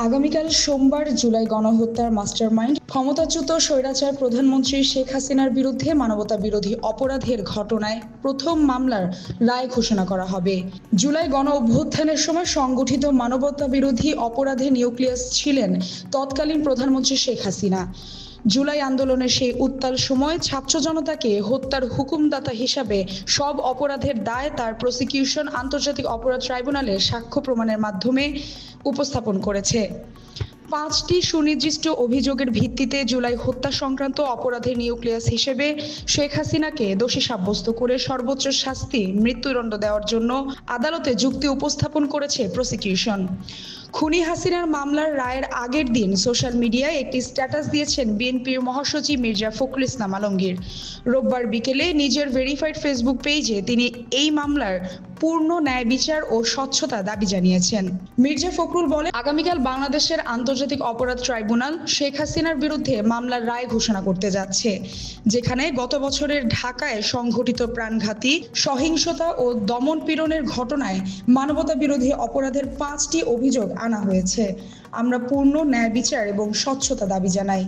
আগামীকাল সোমবার জুলাই গণহত্যার মাস্টারমাইন্ড ক্ষমতাচ্যুত স্বৈরাচার প্রধানমন্ত্রী শেখ হাসিনার বিরুদ্ধে মানবতাবিরোধী অপরাধের ঘটনায় প্রথম মামলার রায় ঘোষণা করা হবে। জুলাই গণ অভ্যুত্থানের সময় সংগঠিত মানবতাবিরোধী অপরাধে নিউক্লিয়াস ছিলেন তৎকালীন প্রধানমন্ত্রী শেখ হাসিনা। জুলাই আন্দোলনের সেই উত্তাল সময় ছাত্র জনতাকে হত্যার হুকুমদাতা হিসাবে সব অপরাধের দায় তার প্রসিকিউশন আন্তর্জাতিক অপরাধ ট্রাইব্যুনালে সাক্ষ্য প্রমাণের মাধ্যমে উপস্থাপন করেছে। 5টি সুনির্দিষ্ট অভিযোগের ভিত্তিতে জুলাই হত্যা সংক্রান্ত অপরাধের নিউক্লিয়াস হিসেবে শেখ হাসিনাকে দোষী সাব্যস্ত করে সর্বোচ্চ শাস্তি মৃত্যুদণ্ড দেওয়ার জন্য আদালতে যুক্তি উপস্থাপন করেছে প্রসিকিউশন। খুনি হাসিনার মামলার রায়ের আগের দিন সোশ্যাল মিডিয়ায় একটি স্ট্যাটাস দিয়েছেন বিএনপির মহাসচিব মির্জা ফখরুল ইসলাম আলমগীর। রোববার বিকেলে নিজের ভেরিফাইড ফেসবুক পেজে তিনি এই মামলার পূর্ণ ন্যায় বিচার ও স্বচ্ছতা দাবি জানিয়েছেন। মির্জা ফখরুল বলেন, আগামীকাল বাংলাদেশের আন্তর্জাতিক অপরাধ ট্রাইব্যুনাল শেখ হাসিনার বিরুদ্ধে মামলার রায় ঘোষণা করতে যাচ্ছে, যেখানে গত বছরের ঢাকায় সংঘটিত প্রাণঘাতী সহিংসতা ও দমন পীড়নের ঘটনায় মানবতা বিরোধী অপরাধের 5টি অভিযোগ আনা হয়েছে। আমরা পূর্ণ ন্যায় বিচার এবং স্বচ্ছতা দাবি জানাই।